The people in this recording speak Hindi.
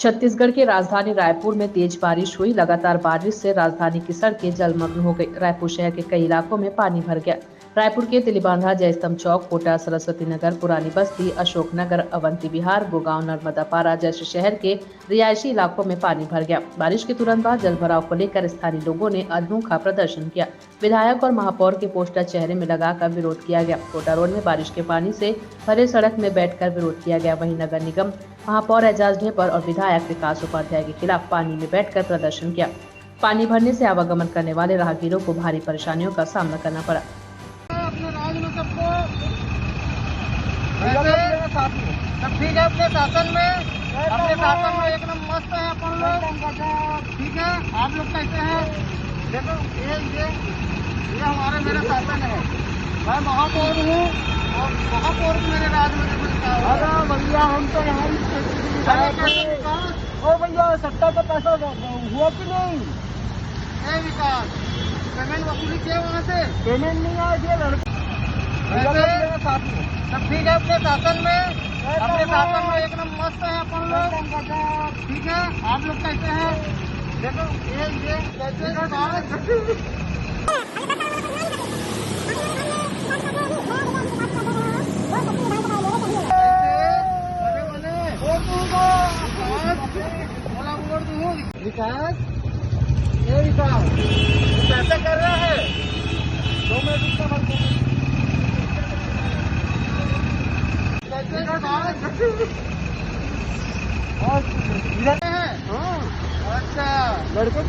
छत्तीसगढ़ की राजधानी रायपुर में तेज बारिश हुई। लगातार बारिश से राजधानी की सड़कें जलमग्न हो गई। रायपुर शहर के कई इलाकों में पानी भर गया। रायपुर के तिलीबांधा, जयस्तंभ चौक, कोटा, सरस्वती नगर, पुरानी बस्ती, अशोक नगर, अवंती विहार, गोगांव, नर्मदा पारा जैसे शहर के रिहायशी इलाकों में पानी भर गया। बारिश के तुरंत बाद जलभराव को लेकर स्थानीय लोगों ने अनोखा प्रदर्शन किया। विधायक और महापौर के पोस्टर चेहरे में लगाकर विरोध किया गया। कोटा रोड में बारिश के पानी से भरे सड़क में बैठकर विरोध किया गया। वहीं नगर निगम महापौर एजाज ढेपर और विधायक विकास उपाध्याय के खिलाफ पानी में बैठकर प्रदर्शन किया। पानी भरने से आवागमन करने वाले राहगीरों को भारी परेशानियों का सामना करना पड़ा। अपने राज में सबको सब ठीक है। अपने शासन में एकदम मस्त है अपन लोग। ठीक है, आप लोग कैसे हैं? देखो ये हमारे मेरा शासन है। मैं महापौर हूँ और महापौर मेरे राज में भैया हम तो यहाँ ओ भैया सट्टा का पैसा हुआ कि नहीं? विकास पेमेंट वसूली किया वहाँ से? पेमेंट नहीं आया लड़के सब ठीक है। अपने शासन में एकदम मस्त है अपन लोग। ठीक है, आप लोग कैसे हैं? देखो विकास कैसे कर रहा है? 2 मिनट उसका और इधर है। अच्छा लड़के